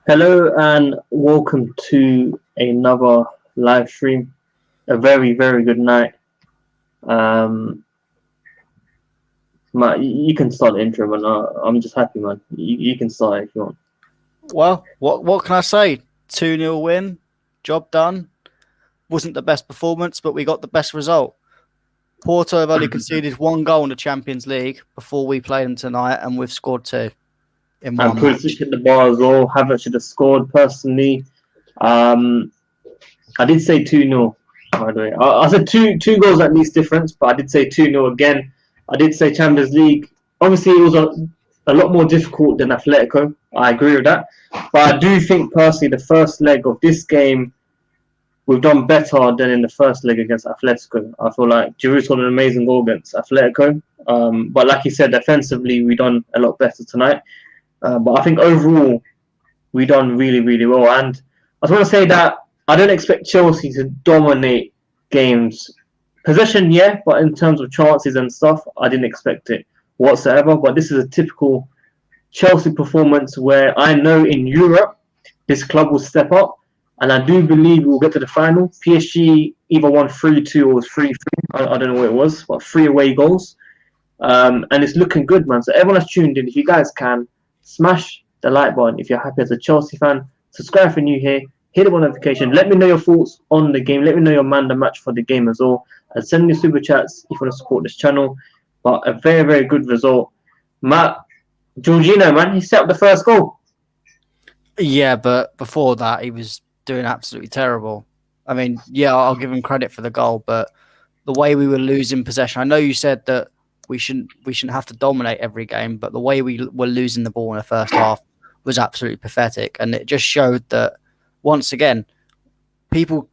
Hello and welcome to another live stream. A very, very good night. Matt, you can start the intro, man. I'm just happy, man. You can start if you want. Well, what can I say? 2-0 win, job done. Wasn't the best performance, but we got the best result. Porto have only conceded 1 goal in the Champions League before we played them tonight, and we've scored 2 in one And match. pulisic hit the bar as well. Havertz should have scored personally. I did say 2-0, by the way. I said two goals at least difference, but I did say 2-0 again. I did say Champions League. Obviously, it was a lot more difficult than Atletico. I agree with that. But I do think, personally, the first leg of this game, we've done better than in the first leg against Atletico. I feel like Giroud scored an amazing goal against Atletico. But like you said, defensively, we done a lot better tonight. But I think overall, we done really, really well. And I just want to say that I don't expect Chelsea to dominate games. Possession, yeah, but in terms of chances and stuff, I didn't expect it whatsoever. But this is a typical Chelsea performance where I know in Europe, this club will step up. And I do believe we'll get to the final. PSG either won 3-2 or 3-3. I don't know what it was, but 3 away goals. And it's looking good, man. So everyone that's tuned in, if you guys can, smash the like button if you're happy as a Chelsea fan. Subscribe if you're new here. Hit the notification. Let me know your thoughts on the game. Let me know your man the match for the game as well. And send me super chats if you want to support this channel. But a very, very good result. Matt, Jorginho, man, he set up the first goal. Yeah, but before that, he was doing absolutely terrible. I mean, yeah, I'll give him credit for the goal, but the way we were losing possession, I know you said that we shouldn't have to dominate every game, but the way we were losing the ball in the first half was absolutely pathetic, and it just showed that once again, people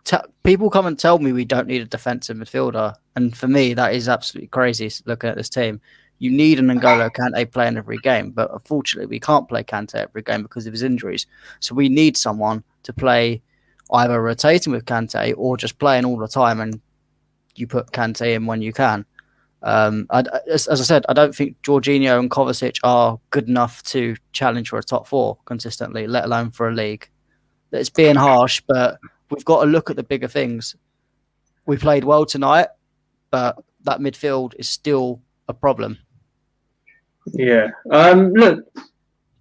come and tell me we don't need a defensive midfielder, and for me that is absolutely crazy. Looking at this team, you need an N'Golo Kante playing every game, but unfortunately we can't play Kante every game because of his injuries. So we need someone to play either rotating with Kante or just playing all the time, and you put Kante in when you can. As I said, I don't think Jorginho and Kovacic are good enough to challenge for a top 4 consistently, let alone for a league. It's being harsh, but we've got to look at the bigger things. We played well tonight, but that midfield is still a problem. Yeah. Look,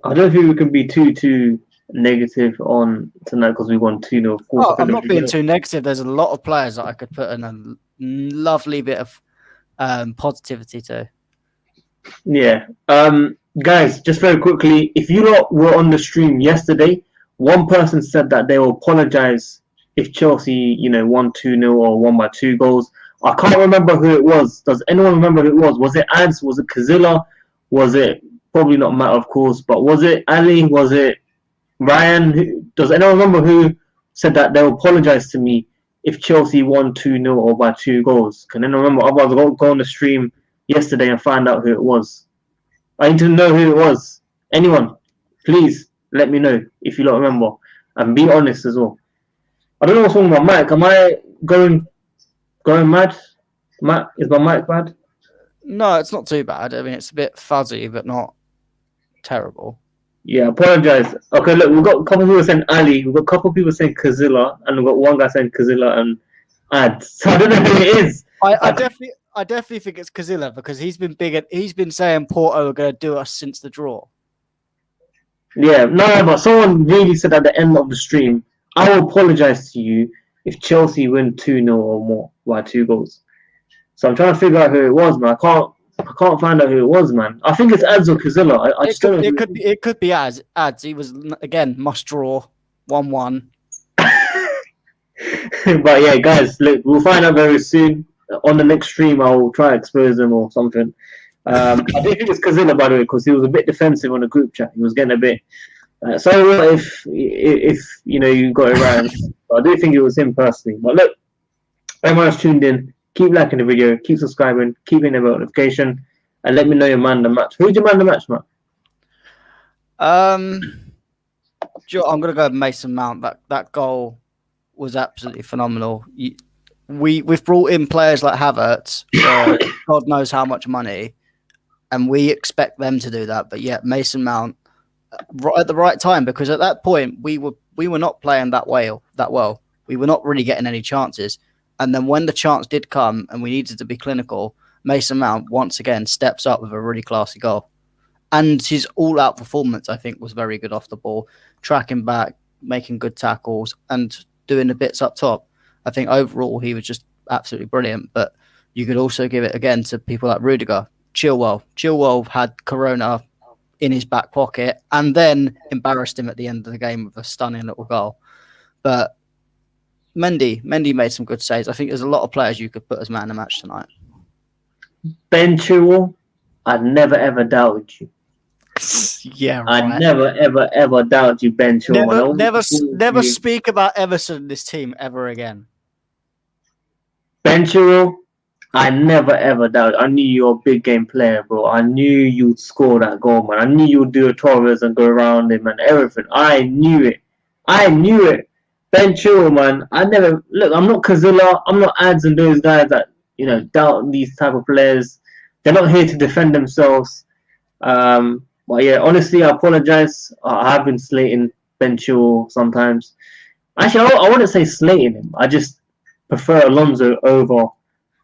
I don't think we can be too negative on tonight because we won 2-0. Of course, I'm not being too negative. There's a lot of players that I could put in a lovely bit of positivity to. Yeah. Guys, just very quickly, if you lot were on the stream yesterday, one person said that they will apologize if Chelsea, won 2-0 or won by 2 goals. I can't remember who it was. Does anyone remember who it was? Was it Ads? Was it Kazilla? Was it probably not Matt, of course, but was it Ali? Was it Ryan? Does anyone remember who said that they'll apologize to me if Chelsea won 2-0 or by 2 goals? Can anyone remember? Otherwise, I'll go on the stream yesterday and find out who it was. I need to know who it was. Anyone, please let me know if you don't remember. And be honest as well. I don't know what's wrong with my mic. Am I going mad? Matt, is my mic bad? No, it's not too bad. I mean, it's a bit fuzzy, but not terrible. Yeah, apologize. Okay, look, we've got a couple of people saying Ali, we've got a couple of people saying Kazilla, and we've got one guy saying Kazilla and Ad. So I don't know who it is. I definitely think it's Kazilla because he's been saying Porto are going to do us since the draw. Yeah, no, but someone really said at the end of the stream, I will apologize to you if Chelsea win 2-0 or more by 2 goals. So I'm trying to figure out who it was, man. I can't find out who it was, man. I think it's Ads or Kazilla. It could be Ads. He was, again, must draw 1-1. But yeah, guys, look, we'll find out very soon. On the next stream, I'll try to expose him or something. I do think it's Kazilla, by the way, because he was a bit defensive on the group chat. He was getting a bit. So if you got it right, I do think it was him personally. But look, everyone that's tuned in, keep liking the video, keep subscribing, keep hitting the notification, and let me know your man the match. Who's your man the match, Matt? I'm gonna go Mason Mount. That goal was absolutely phenomenal. We've brought in players like Havertz, God knows how much money, and we expect them to do that. But yet Mason Mount at the right time, because at that point we were not playing that well. We were not really getting any chances. And then when the chance did come and we needed to be clinical, Mason Mount once again steps up with a really classy goal. And his all-out performance, I think, was very good off the ball, tracking back, making good tackles, and doing the bits up top. I think overall he was just absolutely brilliant. But you could also give it again to people like Rudiger, Chilwell. Chilwell had Corona in his back pocket and then embarrassed him at the end of the game with a stunning little goal. But Mendy made some good saves. I think there's a lot of players you could put as man of the match tonight. Ben Chilwell, I never ever doubted you. Yeah, right. I never ever doubted you, Ben Chilwell. Never speak about Everson in this team ever again. Ben Chilwell, I never ever doubted. I knew you were a big game player, bro. I knew you'd score that goal, man. I knew you'd do a Torres and go around him and everything. I knew it. Ben Chilwell, man. I'm not Kazilla. I'm not Ads and those guys that doubt these type of players. They're not here to defend themselves. But yeah, honestly, I apologize. I have been slating Ben Chilwell sometimes. Actually, I wouldn't say slating him. I just prefer Alonso over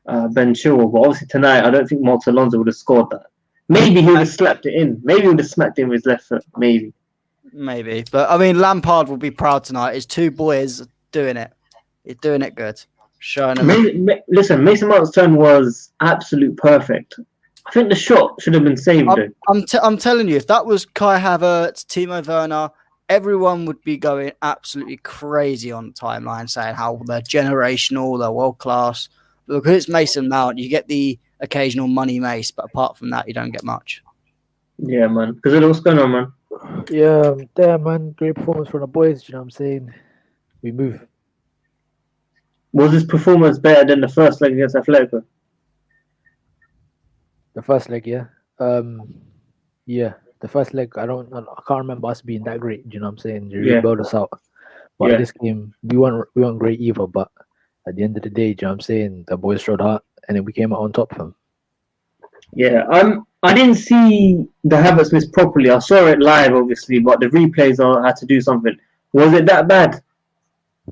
Ben Chilwell. But obviously tonight, I don't think Martin Alonso would have scored that. Maybe he would have slapped it in. Maybe he would have smacked it in with his left foot. Maybe. But I mean, Lampard will be proud tonight. His two boys are doing it. He's doing it good. Showing him. Listen, Mason Mount's turn was absolute perfect. I think the shot should have been saved. I'm telling you, if that was Kai Havertz, Timo Werner, everyone would be going absolutely crazy on the timeline, saying how they're generational, they're world class. But because it's Mason Mount, you get the occasional money mace, but apart from that, you don't get much. Yeah, man. Because what's going on, man? Yeah, damn, man. Great performance from the boys. You know what I'm saying? We move. Was this performance better than the first leg against Atletico? The first leg, yeah. Yeah, the first leg, I can't remember us being that great. You know what I'm saying? They really bailed us out. But this game, we weren't great either. But at the end of the day, you know what I'm saying? The boys showed heart, and then we came out on top of them. Yeah, I didn't see the Havertz miss properly. I saw it live, obviously, but the replays had to do something. Was it that bad?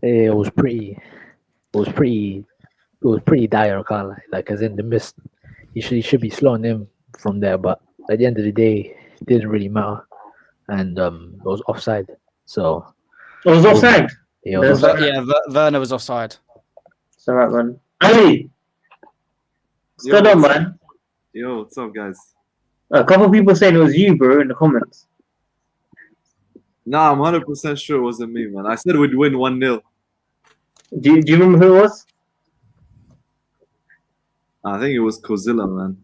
It was pretty dire, can't lie. Like, as in the miss, he should be slowing him from there. But at the end of the day, it didn't really matter, and it was offside. So it was offside. Yeah, Werner was offside. It's alright, man. Ali, what's going on, man? Yo, what's up, guys? A couple of people saying it was you, bro, in the comments. Nah, I'm 100% sure it wasn't me, man. I said we'd win 1-0. Do you remember who it was? I think it was Kozilla, man.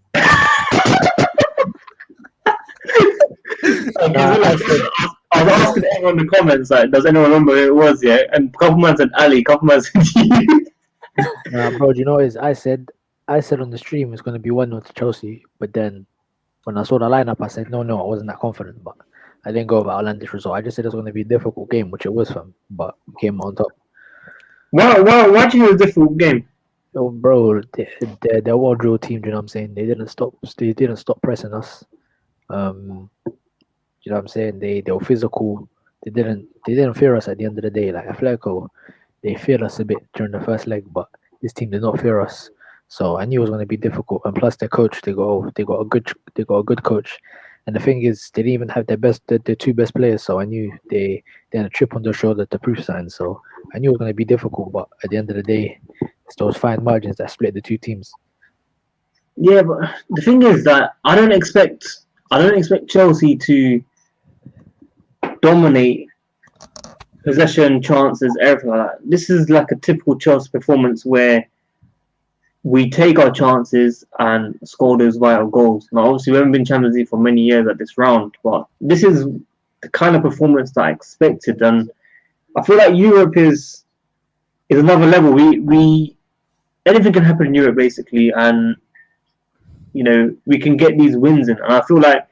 I was asking everyone in the comments, like, does anyone remember who it was, yeah? And a couple man said Ali, a couple man said you. Nah, bro, you know what I said on the stream it's going to be 1-0 to Chelsea, but then when I saw the lineup, I said, no, I wasn't that confident, but I didn't go with outlandish result. I just said it was going to be a difficult game, which it was for him, but we came on top. Why do you think it was a difficult game? Oh, bro, they're a well-drilled team, you know what I'm saying? They didn't stop pressing us. You know what I'm saying? They were physical. They didn't fear us at the end of the day. Like Atletico, they feared us a bit during the first leg, but this team did not fear us. So I knew it was going to be difficult. And plus their coach, they got a good coach. And the thing is, they didn't even have their two best players. So I knew they had a chip on their shoulder to prove something. So I knew it was going to be difficult. But at the end of the day, it's those fine margins that split the two teams. Yeah, but the thing is that I don't expect Chelsea to dominate possession, chances, everything like that. This is like a typical Chelsea performance where we take our chances and score those vital goals. Now, obviously, we haven't been Champions League for many years at this round, but this is the kind of performance that I expected. And I feel like Europe is another level. We anything can happen in Europe, basically, and we can get these wins in. And I feel like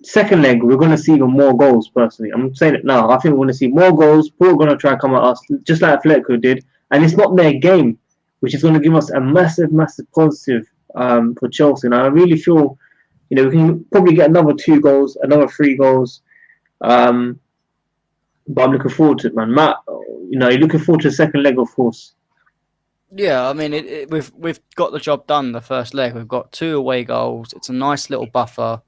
second leg, we're going to see even more goals, personally. I'm saying it now. I think we're going to see more goals. Porto are going to try and come at us, just like Atletico did. And it's not their game, which is going to give us a massive, massive positive for Chelsea. And I really feel, we can probably get another 2 goals, another 3 goals. But I'm looking forward to it, man. Matt, you're looking forward to the second leg, of course. Yeah, I mean, we've got the job done the first leg. We've got 2 away goals. It's a nice little buffer.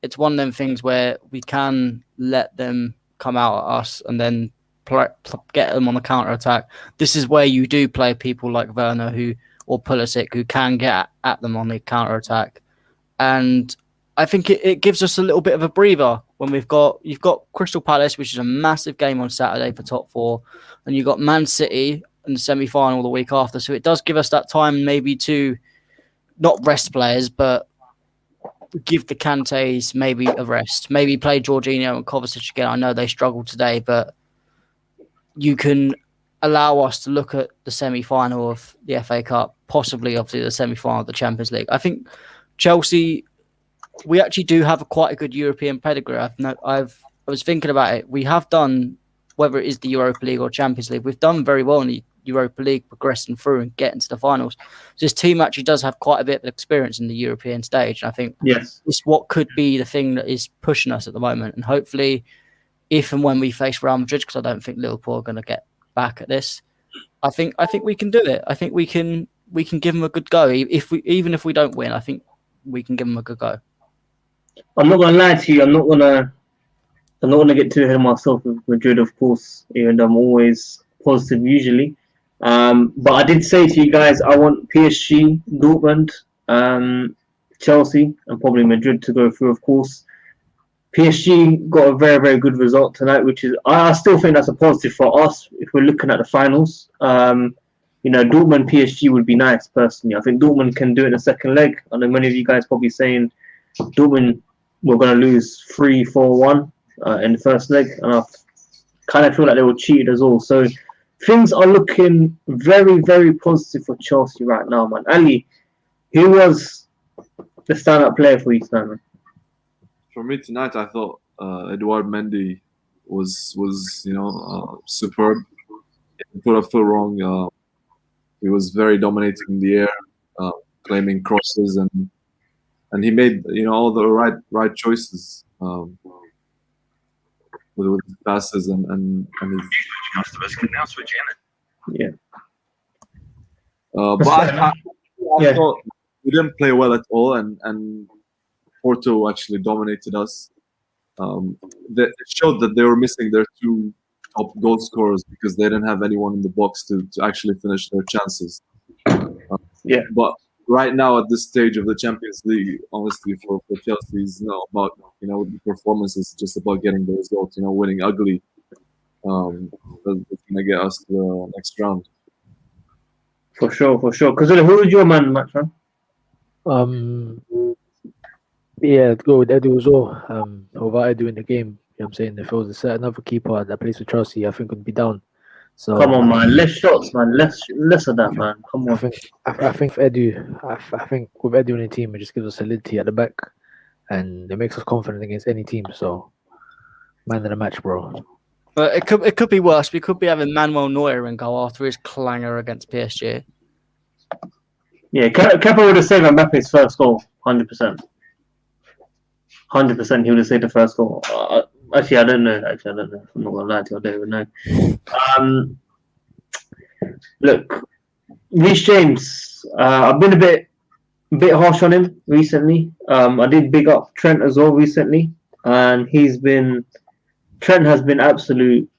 It's one of them things where we can let them come out at us and then get them on the counter attack. This is where you do play people like Werner or Pulisic who can get at them on the counter attack, and I think it gives us a little bit of a breather when you've got Crystal Palace, which is a massive game on Saturday for top 4, and you've got Man City in the semi-final the week after. So it does give us that time maybe to not rest players, but give the Kantes maybe a rest. Maybe play Jorginho and Kovacic again. I know they struggled today, but you can allow us to look at the semi-final of the FA Cup, possibly obviously the semi-final of the Champions League. I think Chelsea, we actually do have quite a good European pedigree. I was thinking about it. We have done, whether it is the Europa League or Champions League, we've done very well in the Europa League, progressing through and getting to the finals. So this team actually does have quite a bit of experience in the European stage. And I think it's what could be the thing that is pushing us at the moment. And hopefully, if and when we face Real Madrid, because I don't think Liverpool are going to get back at this, I think we can do it. I think we can give them a good go. Even if we don't win, I think we can give them a good go. I'm not going to lie to you. I'm not going to get too ahead of myself with Madrid, of course, even though I'm always positive usually. But I did say to you guys, I want PSG, Dortmund, Chelsea, and probably Madrid to go through, of course. PSG got a very, very good result tonight, which is, I still think that's a positive for us if we're looking at the finals. Dortmund, PSG would be nice, personally. I think Dortmund can do it in the second leg. I know many of you guys probably saying Dortmund were going to lose 3-4-1 in the first leg, and I kind of feel like they were cheated as well. So things are looking very, very positive for Chelsea right now, man. Ali, who was the stand-up player for you tonight, man? For me tonight, I thought Edouard Mendy was superb. He put a foot wrong. He was very dominating in the air, claiming crosses, and he made all the right choices with his passes and his customers can now switch in. Yeah. But I thought we didn't play well at all, and Porto actually dominated us. It showed that they were missing their 2 top goal scorers because they didn't have anyone in the box to actually finish their chances. But right now, at this stage of the Champions League, honestly, for Chelsea, it's not about the performances. It's just about getting the result. Winning ugly. That's going to get us to the next round. For sure. Because who was your man, match, man? Yeah, let's go with Edu as well. Over Edu in the game, you know what I'm saying? If it was another keeper that plays for Chelsea, I think would be down. So come on, man. Less shots, man. Less of that, man. Come on. I think for Edu, I think with Edu in the team, it just gives us solidity at the back, and it makes us confident against any team. So, man of the match, bro. But it could be worse. We could be having Manuel Neuer in goal after his clanger against PSG. Yeah, Kepa would have saved Mbappe's first goal, 100%. 100% he would have saved the first goal. Actually, I don't know. I'm not going to lie to you. I don't even know. Look, Reece James, I've been a bit harsh on him recently. I did big up Trent as well recently, and Trent has been absolute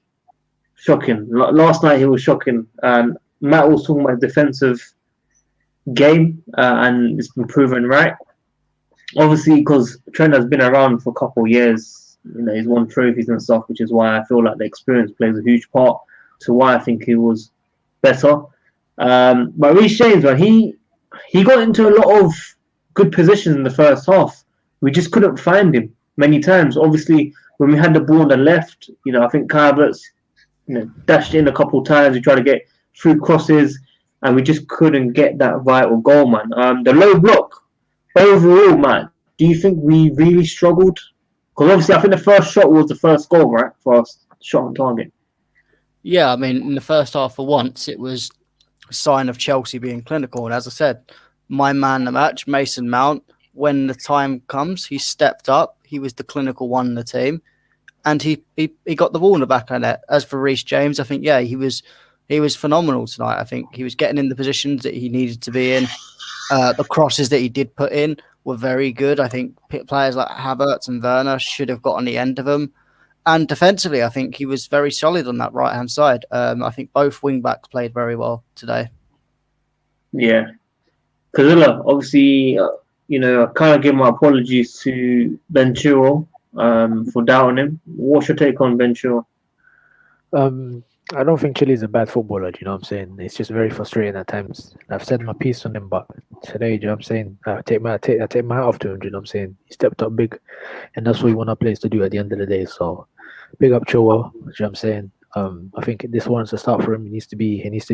shocking. Last night he was shocking, and Matt was talking about his defensive game, and it's been proven right. Obviously, because Trent has been around for a couple of years, he's won trophies and stuff, which is why I feel like the experience plays a huge part to why I think he was better. But Reece James, man, he got into a lot of good positions in the first half. We just couldn't find him many times. Obviously, when we had the ball on the left, I think havertz, dashed in a couple of times. We tried to get through crosses, and we just couldn't get that vital goal, man. The low block. Overall, man, do you think we really struggled? Because obviously, I think the first shot was the first goal, right? First shot on target. Yeah, I mean, in the first half, for once, it was a sign of Chelsea being clinical. And as I said, my man of the match, Mason Mount, when the time comes, he stepped up. He was the clinical one in the team. and he got the ball in the back of the net. As for Reece James, I think he was phenomenal tonight. I think he was getting in the positions that he needed to be in. The crosses that he did put in were very good. I think players like Havertz and Werner should have got on the end of them. And defensively, I think he was very solid on that right-hand side. I think both wing-backs played very well today. Yeah. Cazilla, obviously, I kind of give my apologies to Ben Chilwell for doubting him. What's your take on Ben Chilwell? I don't think Chile's a bad footballer, do you know what I'm saying? It's just very frustrating at times. I've said my piece on him, but today, do you know what I'm saying? I take my hat off to him, do you know what I'm saying? He stepped up big, and that's what we want our players to do at the end of the day. So, big up Chilwell, do you know what I'm saying? I think this warrants a start for him. He needs to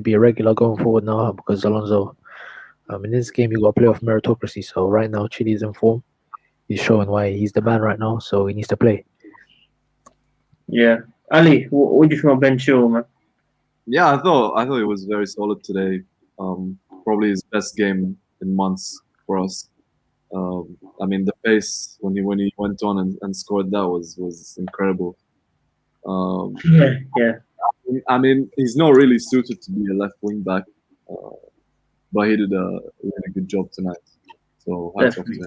be a regular going forward now because Alonso, in this game, you got to play off meritocracy. So right now, Chile's in form. He's showing why he's the man right now, so he needs to play. Yeah. Ali, what do you think of Ben Chilwell, man? Yeah, I thought it was very solid today. Probably his best game in months for us. I mean, the pace when he went on and scored that was incredible. Yeah. I mean, he's not really suited to be a left wing back, but he did a really good job tonight. So hats off to him.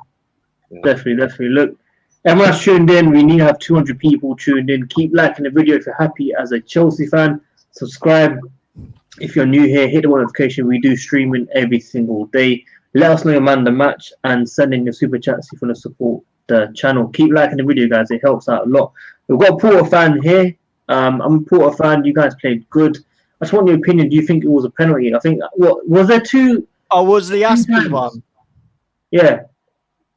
Yeah. Definitely. Look, everyone's tuned in. We need to have 200 people tuned in. Keep liking the video if you're happy as a Chelsea fan. Subscribe if you're new here. Hit the notification. We do streaming every single day. Let us know your man of the match and send in your super chats if you want to support the channel. Keep liking the video, guys. It helps out a lot. We've got a Porto fan here. I'm a Porto fan. You guys played good. I just want your opinion. Do you think it was a penalty? I think was there two? Oh, was the Aspen one? Yeah.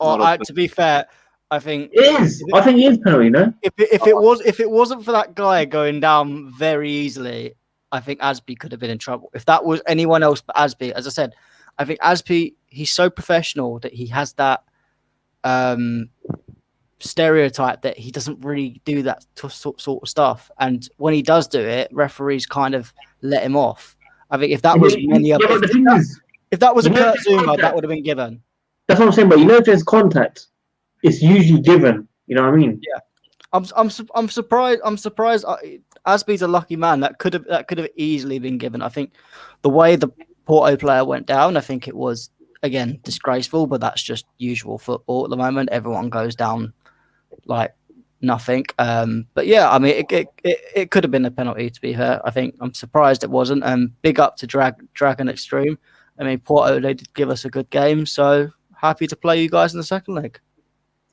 To be fair, I think it is. I think it is penalty, no? If it wasn't for that guy going down very easily, I think Azpi could have been in trouble. If that was anyone else but Azpi, as I said, I think Azpi, he's so professional that he has that stereotype that he doesn't really do that sort of stuff. And when he does do it, referees kind of let him off. I think if that was if that was a Kurt Zuma, that would have been given. That's what I'm saying. But if there's contact, it's usually given. You know what I mean? Yeah. I'm surprised. Azpi's a lucky man. That could have easily been given. I think the way the Porto player went down, I think it was again disgraceful. But that's just usual football at the moment. Everyone goes down like nothing. But yeah, I mean, it could have been a penalty. To be fair, I think I'm surprised it wasn't. Big up to Dragon Extreme. I mean, Porto, they did give us a good game. So happy to play you guys in the second leg.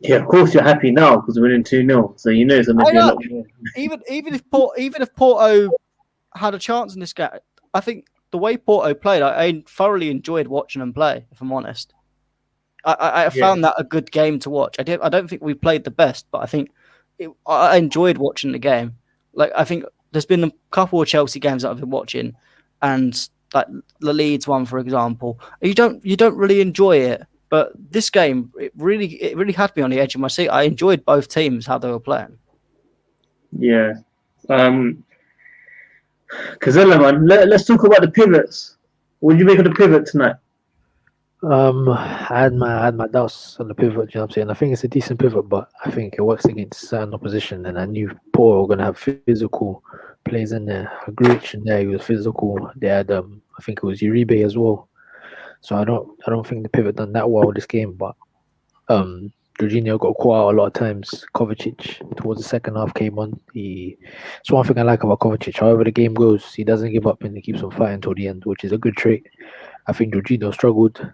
Yeah, of course you're happy now because we're winning 2-0. So you know it's going to be a lot more. Even if Porto had a chance in this game, I think the way Porto played, I thoroughly enjoyed watching them play. If I'm honest, I found that a good game to watch. I don't think we played the best, but I think I enjoyed watching the game. Like I think there's been a couple of Chelsea games that I've been watching, and like the Leeds one, for example, you don't really enjoy it. But this game, it really had me on the edge of my seat. I enjoyed both teams, how they were playing. Yeah. Cazilla, man, let's talk about the pivots. What did you make of the pivot tonight? I had my doubts on the pivot, you know what I'm saying? I think it's a decent pivot, but I think it works against certain opposition, and I knew Porto were going to have physical players in there. Grealish in there, he was physical. They had, I think it was Uribe as well. So I don't think the pivot done that well this game, but Jorginho got caught out a lot of times. Kovacic towards the second half came on. It's one thing I like about Kovacic. However the game goes, he doesn't give up and he keeps on fighting until the end, which is a good trait. I think Jorginho struggled.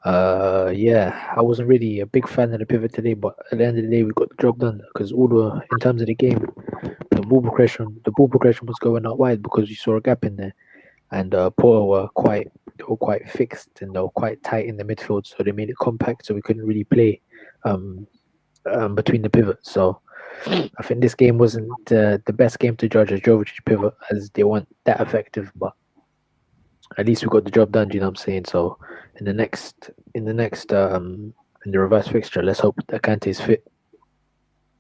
I wasn't really a big fan of the pivot today, but at the end of the day, we got the job done because in terms of the game, the ball progression was going out wide because we saw a gap in there. And Porto were quite fixed and they were quite tight in the midfield, so they made it compact, so we couldn't really play between the pivots. So I think this game wasn't the best game to judge a Jovic pivot, as they weren't that effective. But at least we got the job done. Do you know what I'm saying? So in the reverse fixture, let's hope that Kante's fit.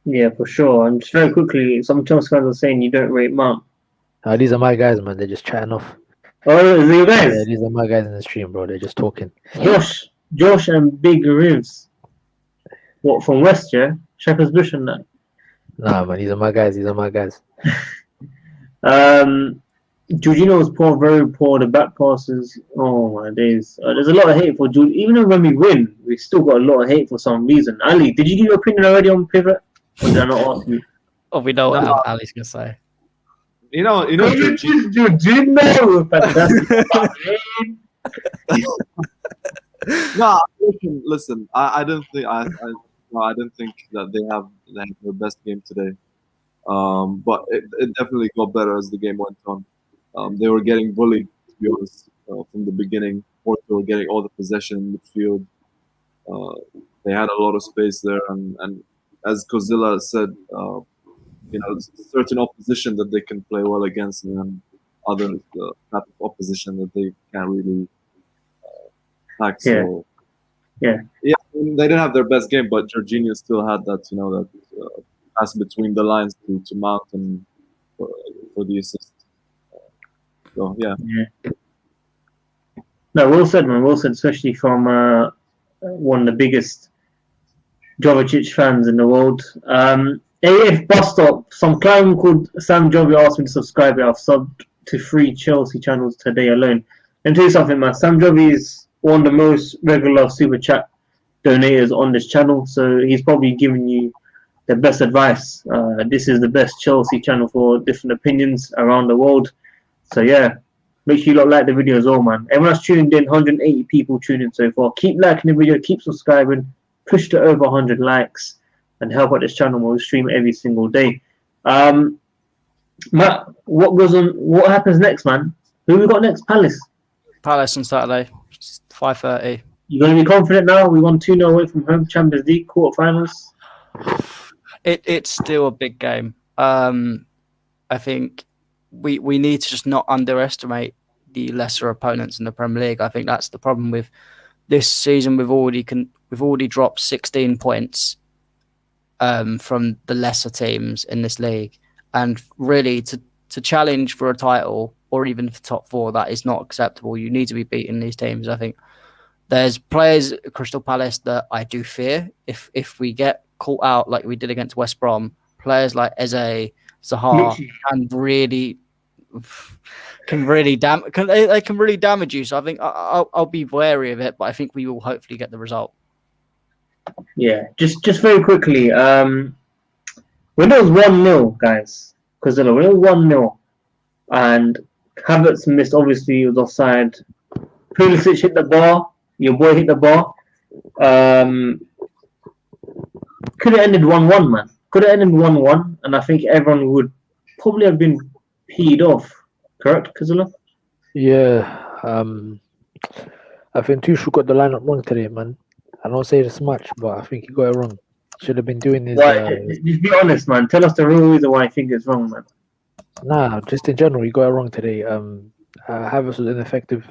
Yeah, for sure. And just very quickly, some Chelsea fans are saying you don't rate Mount. These are my guys, man. They're just chatting off. Oh, is it you guys? Yeah, these are my guys in the stream, bro. They're just talking. Josh and Big Rivs. What, from West, yeah? Shepherd's Bush and that. Nah, man, these are my guys. Jorginho was poor, very poor. The back passes, oh my days. There's a lot of hate for Jorginho. Even though when we win, we still got a lot of hate for some reason. Ali, did you give your opinion already on Pivot? Or did I not ask you? Oh, we know what Ali's gonna say. You know, Jorginho, fantastic. No, listen. I don't think that they have their best game today. But it definitely got better as the game went on. They were getting bullied, to be honest, from the beginning. Porto were getting all the possession in midfield. They had a lot of space there, and as Kozilla said, there's a certain opposition that they can play well against, and then other type of opposition that they can't really attack. So, yeah, I mean, they didn't have their best game, but Jorginho still had that, that pass between the lines to Mount and for the assist. So yeah. No, well said, man. Well said, especially from one of the biggest Jovicic fans in the world. AF Bus Stop, some clown called Sam Jovi asked me to subscribe. I've subbed to 3 Chelsea channels today alone. And tell you something, man. Sam Jovi is one of the most regular super chat donators on this channel, so he's probably giving you the best advice. This is the best Chelsea channel for different opinions around the world. So yeah, make sure you like the video as well, man. Everyone that's tuned in, 180 people tuned in so far. Keep liking the video, keep subscribing, push to over 100 likes, and help out this channel where we stream every single day. Matt, what happens next, man? Who we got next? Palace on Saturday, 5:30. You gonna be confident now? We won 2-0 away from home, Champions League quarterfinals. It's still a big game. I think we need to just not underestimate the lesser opponents in the Premier League. I think that's the problem with this season. We've already dropped 16 points from the lesser teams in this league, and really to challenge for a title or even for top 4, that is not acceptable. You need to be beating these teams. I think there's players at Crystal Palace that I do fear if we get caught out like we did against West Brom. Players like Eze, Zaha can really damage you. So I think I'll be wary of it, but I think we will hopefully get the result. Yeah, just very quickly. When it was 1-0, guys, because when it was 1-0, and Havertz missed, obviously he was offside. Pulisic hit the bar. Your boy hit the bar. Could have ended 1-1, man. Could have ended 1-1, and I think everyone would probably have been peed off. Correct, Kazula? Yeah. I think Tuchel got the lineup wrong today, man. I don't say this much, but I think he got it wrong. Should have been doing his. Just be honest, man. Tell us the real reason why I think it's wrong, man. Nah, just in general, he got it wrong today. Havertz was ineffective.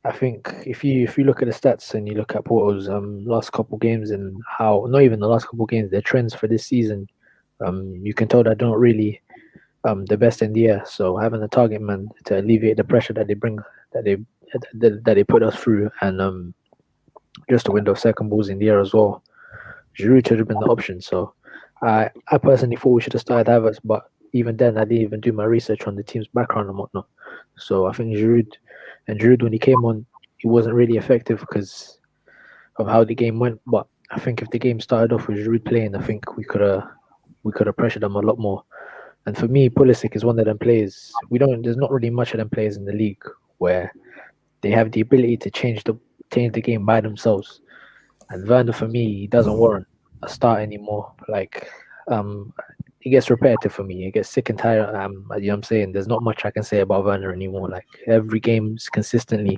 I think if you look at the stats and you look at Porto's last couple games and how, not even the last couple games, their trends for this season, you can tell that they're not really the best in the air. So having a target man to alleviate the pressure that they bring, that they put us through, and just a window of second balls in the air as well, Giroud should have been the option. So I personally thought we should have started Havertz, but even then I didn't even do my research on the team's background and whatnot. So I think Giroud when he came on, he wasn't really effective because of how the game went. But I think if the game started off with Giroud playing, I think we could have pressured them a lot more. And for me, Pulisic is one of them players. There's not really much of them players in the league where they have the ability to change the game by themselves. And Werner, for me, he doesn't warrant a start anymore. Like, it gets repetitive for me. It gets sick and tired. You know what I'm saying? There's not much I can say about Werner anymore. Like, every game's consistently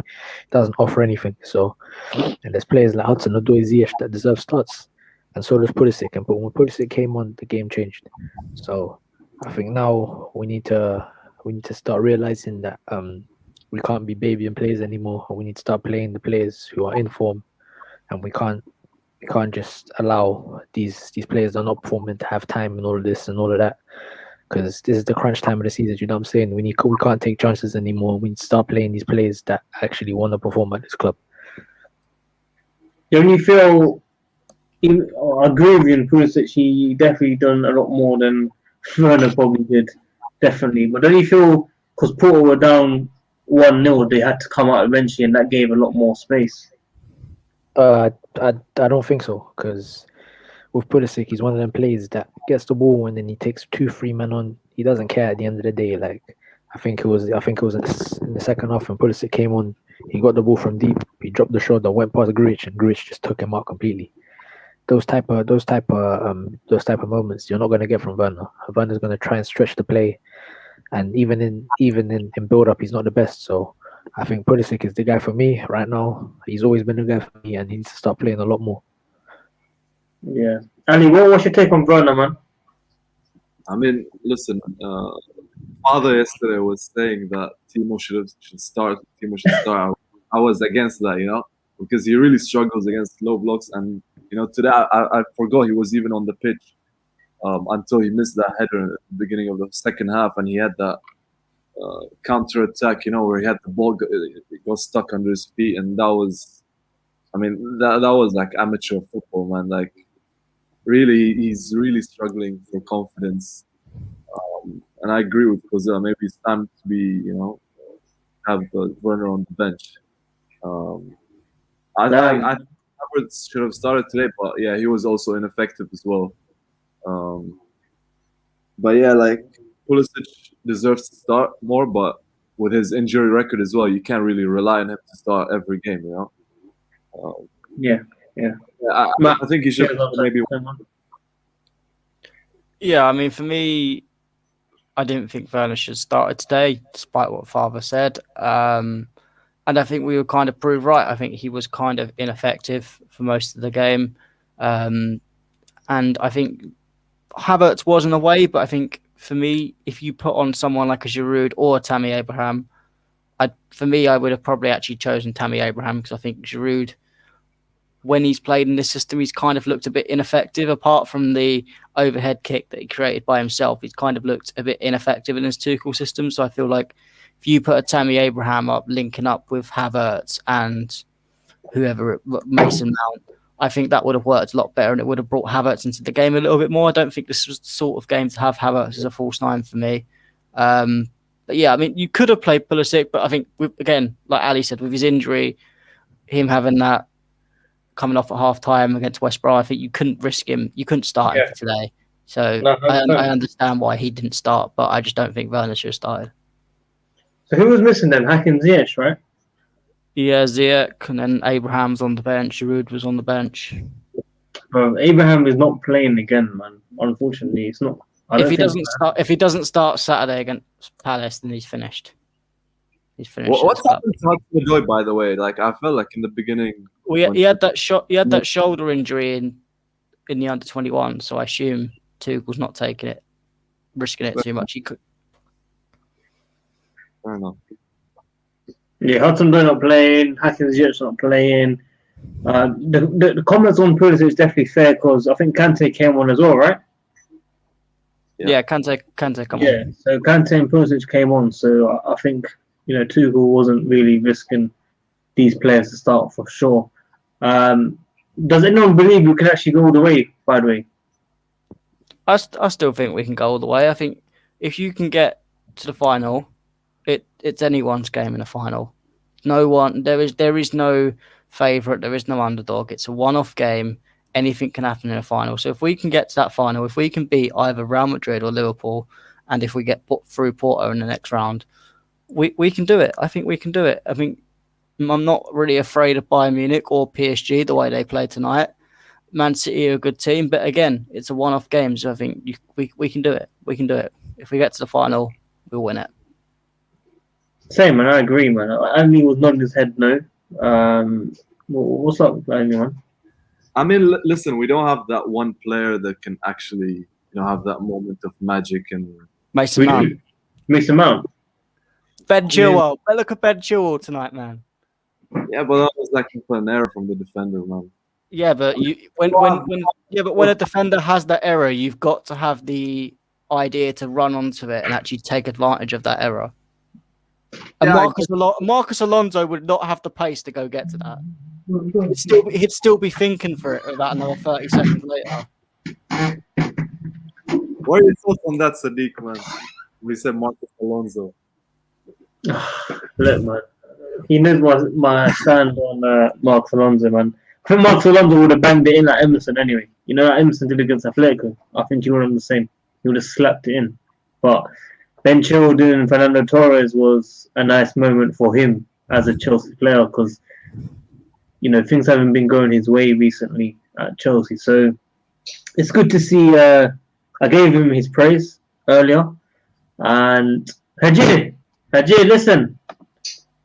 doesn't offer anything. So, and there's players like hudson-odoi that deserve starts, and so does Pulisic. But when Pulisic came on, the game changed. So I think now we need to start realizing that we can't be babying players anymore. We need to start playing the players who are in form, and we can't just allow these players that are not performing to have time and all of this and all of that, because this is the crunch time of the season. You know what I'm saying? We can't take chances anymore. We need to start playing these players that actually want to perform at this club. Don't you feel I agree with you in Pulisic. He definitely done a lot more than Werner probably did, definitely. But don't you feel because Porto were down 1-0, they had to come out eventually, and that gave a lot more space? I don't think so, because with Pulisic, he's one of them players that gets the ball and then he takes 2-3 men on. He doesn't care at the end of the day. Like I think it was in the second half when Pulisic came on. He got the ball from deep. He dropped the shoulder, went past Grujic, and Grujic just took him out completely. Those type of moments you're not going to get from Werner. Werner's going to try and stretch the play, and even in build up, he's not the best. So I think Pulisic is the guy for me right now. He's always been the guy for me, and he needs to start playing a lot more. Yeah, Ali, what's your take on Werner, man? I mean, listen, father yesterday was saying that Timo should start. Timo should start. I was against that, because he really struggles against low blocks. And today I forgot he was even on the pitch until he missed that header at the beginning of the second half, and he had that counter attack, where he had the ball it got stuck under his feet, and that was, that was like amateur football, man. Like, really, he's really struggling for confidence. And I agree with Jose. Maybe it's time to be, have Werner on the bench. I think havertz should have started today, but yeah, he was also ineffective as well. But yeah, like Pulisic deserves to start more, but with his injury record as well, you can't really rely on him to start every game, Yeah. I think he should maybe. Yeah, I mean, for me, I didn't think Werner should have started today, despite what Father said. And I think we were kind of proved right. I think he was kind of ineffective for most of the game. And I think Havertz was in a way, but I think for me, if you put on someone like a Giroud or a Tammy Abraham, I would have probably actually chosen Tammy Abraham, because I think Giroud, when he's played in this system, he's kind of looked a bit ineffective. Apart from the overhead kick that he created by himself, he's kind of looked a bit ineffective in his Tuchel system. So I feel like if you put a Tammy Abraham up, linking up with Havertz and whoever, Mason Mount, I think that would have worked a lot better, and it would have brought Havertz into the game a little bit more. I don't think this was the sort of game to have Havertz as a false nine for me. But yeah, I mean, you could have played Pulisic, but I think, again, like Ali said, with his injury, him having that coming off at half-time against West Brom, I think you couldn't risk him. You couldn't start him for today. So I understand why he didn't start, but I just don't think Werner should have started. So who was missing then? Hakim Ziyech, right? Yeah, Ziyech, and then Abraham's on the bench. Giroud was on the bench. Abraham is not playing again, man. Unfortunately, it's not. If he doesn't start Saturday against Palace, then he's finished. He's finished. What happened to hudson-odoi, by the way? Like, I felt like in the beginning, he had that shot. He had that shoulder injury in the under-21. So I assume Tuchel's not taking it, risking it too much. He could. I don't know. Yeah, Hudson-odoi not playing. Hakim Ziyech not playing. The comments on Pulisic is definitely fair, because I think Kante came on as well, right? Yeah, Kante come on. Yeah, so Kante and Pulisic came on. So I think Tuchel wasn't really risking these players to start for sure. Does anyone believe we can actually go all the way? By the way, I still think we can go all the way. I think if you can get to the final, it's anyone's game in the final. There is no favourite, there is no underdog. It's a one-off game. Anything can happen in a final. So if we can get to that final, if we can beat either Real Madrid or Liverpool, and if we get put through Porto in the next round, we can do it. I think we can do it. I think I'm not really afraid of Bayern Munich or PSG the way they play tonight. Man City are a good team, but again, it's a one-off game, so I think we can do it. We can do it. If we get to the final, we'll win it. Same, man. I agree, man. Andy was nodding his head no. What's up, anyone? I mean, listen, we don't have that one player that can actually, have that moment of magic and Mason Mount. Mason Mount. Ben Chilwell. Look at Ben Chilwell tonight, man. Yeah, but that was like an error from the defender, man. Yeah, but when a defender has that error, you've got to have the idea to run onto it and actually take advantage of that error. And Marcus Alonso would not have the pace to go get to that. he'd still be thinking for it about another 30 seconds later. What are your thoughts on that, Sadiq, man? We said Marcus Alonso. Look, man. He knows my stand on Marcus Alonso, man. I think Marcus Alonso would have banged it in like Emerson anyway. You know, like Emerson did against Atletico. I think he would have done the same. He would have slapped it in. But Ben Chilwell doing Fernando Torres was a nice moment for him as a Chelsea player because, you know, things haven't been going his way recently at Chelsea. So it's good to see. I gave him his praise earlier. And Hajir, listen.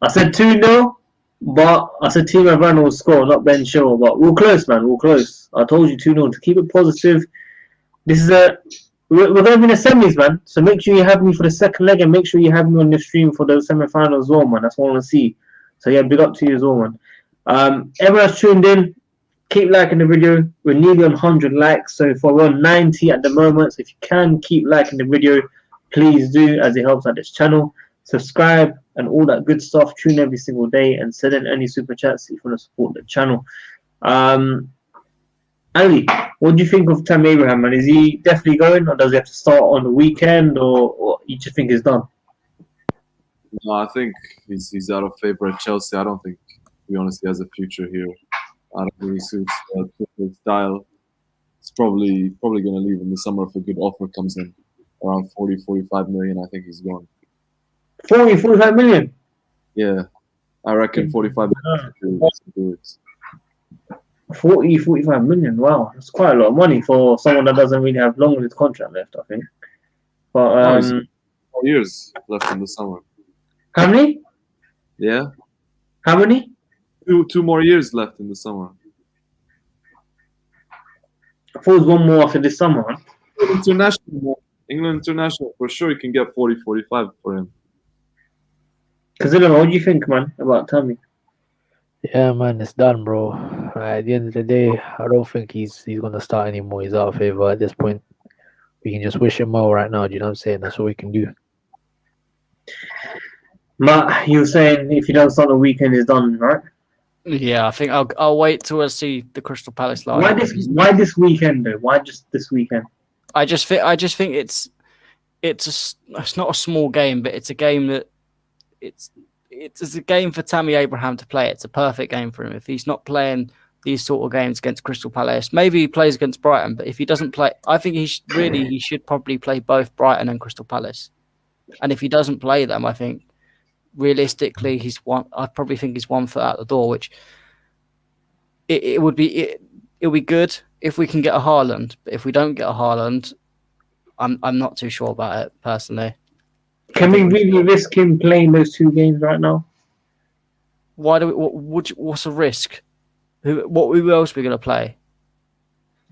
I said 2-0, but I said Timo Werner will score, not Ben Chilwell. But we're close, man. We're close. I told you 2-0 to keep it positive. This is we're going to be in the semis, man. So make sure you have me for the second leg and make sure you have me on the stream for the semi-final as well, man. That's what I want to see. So yeah, big up to you as well, man. Everyone that's tuned in, keep liking the video. We're nearly on 100 likes so far. We're on 90 at the moment. So if you can keep liking the video, please do, as it helps out this channel. Subscribe and all that good stuff. Tune every single day and send in any super chats if you want to support the channel. Ali, what do you think of Tammy Abraham, man? Is he definitely going, or does he have to start on the weekend, or you just think he's done? No, I think he's out of favor at Chelsea. I don't think, to be honest, he has a future here. I don't think he suits Tuchel's style. He's probably going to leave in the summer if a good offer comes in. Around 40, 45 million, I think he's gone. 40, 45 million? Yeah, I reckon 45 million to do it. 40, 45 million, wow. That's quite a lot of money for someone that doesn't really have long of his contract left, I think. But 4 years left in the summer. How many? Yeah. How many? 2 more years left in the summer. I thought it was one more after this summer, man. England international, for sure you can get 40, 45 for him. Kazilla, what do you think, man, about Tammy? Yeah, man, it's done, bro. At the end of the day, I don't think he's going to start anymore. He's out of favor at this point. We can just wish him well right now. Do you know what I'm saying? That's what we can do. Matt, you were saying if you don't start the weekend, it's done, right? Yeah, I think I'll wait till I see the Crystal Palace line. Why this weekend though? Why just this weekend? I just think it's not a small game, but it's a game that it's a game for Tammy Abraham to play. It's a perfect game for him. If he's not playing these sort of games against Crystal Palace, maybe he plays against Brighton. But if he doesn't play, I think he should probably play both Brighton and Crystal Palace. And if he doesn't play them, I think realistically I probably think he's 1 foot out the door. Which it would be good if we can get a Haaland. But if we don't get a Haaland, I'm not too sure about it personally. Can we really risk him playing those 2 games right now? Why do we? What's the risk? Who else are we going to play?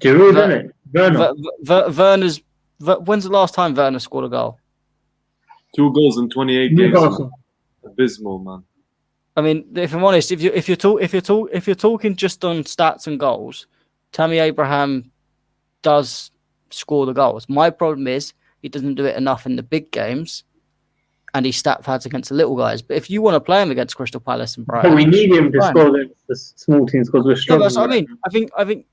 Giroud, isn't it? Werner. Werner's. When's the last time Werner scored a goal? 2 goals in 28 games. Abysmal, man. I mean, if I'm honest, if you're talking just on stats and goals, Tammy Abraham does score the goals. My problem is he doesn't do it enough in the big games, and he's stat pads against the little guys. But if you want to play him against Crystal Palace and Brighton, but we need him to score against the small teams because we're struggling. Yeah, that's what I mean. I think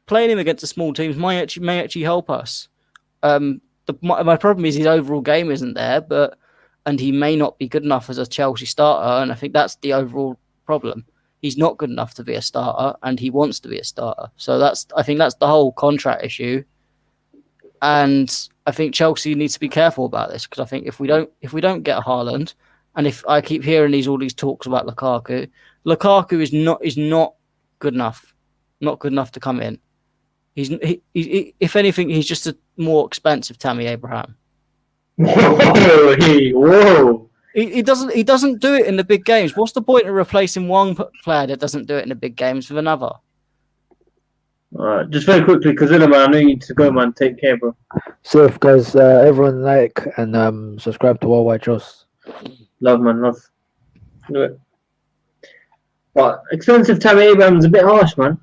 playing him against the small teams may actually help us. My problem is his overall game isn't there, and he may not be good enough as a Chelsea starter, and I think that's the overall problem. He's not good enough to be a starter, and he wants to be a starter. So I think that's the whole contract issue. And I think Chelsea needs to be careful about this because I think if we don't get a Haaland, and if I keep hearing all these talks about Lukaku is not good enough, not good enough to come in. He if anything, he's just a more expensive Tammy Abraham. Whoa! He doesn't do it in the big games. What's the point of replacing one player that doesn't do it in the big games with another? Just very quickly, Kazilla, man, I know you need to go, man. Take care, bro. So, if guys, everyone like and subscribe to WorldWideChels. Love, man, love. Do it. But expensive Tammy Abraham's a bit harsh, man.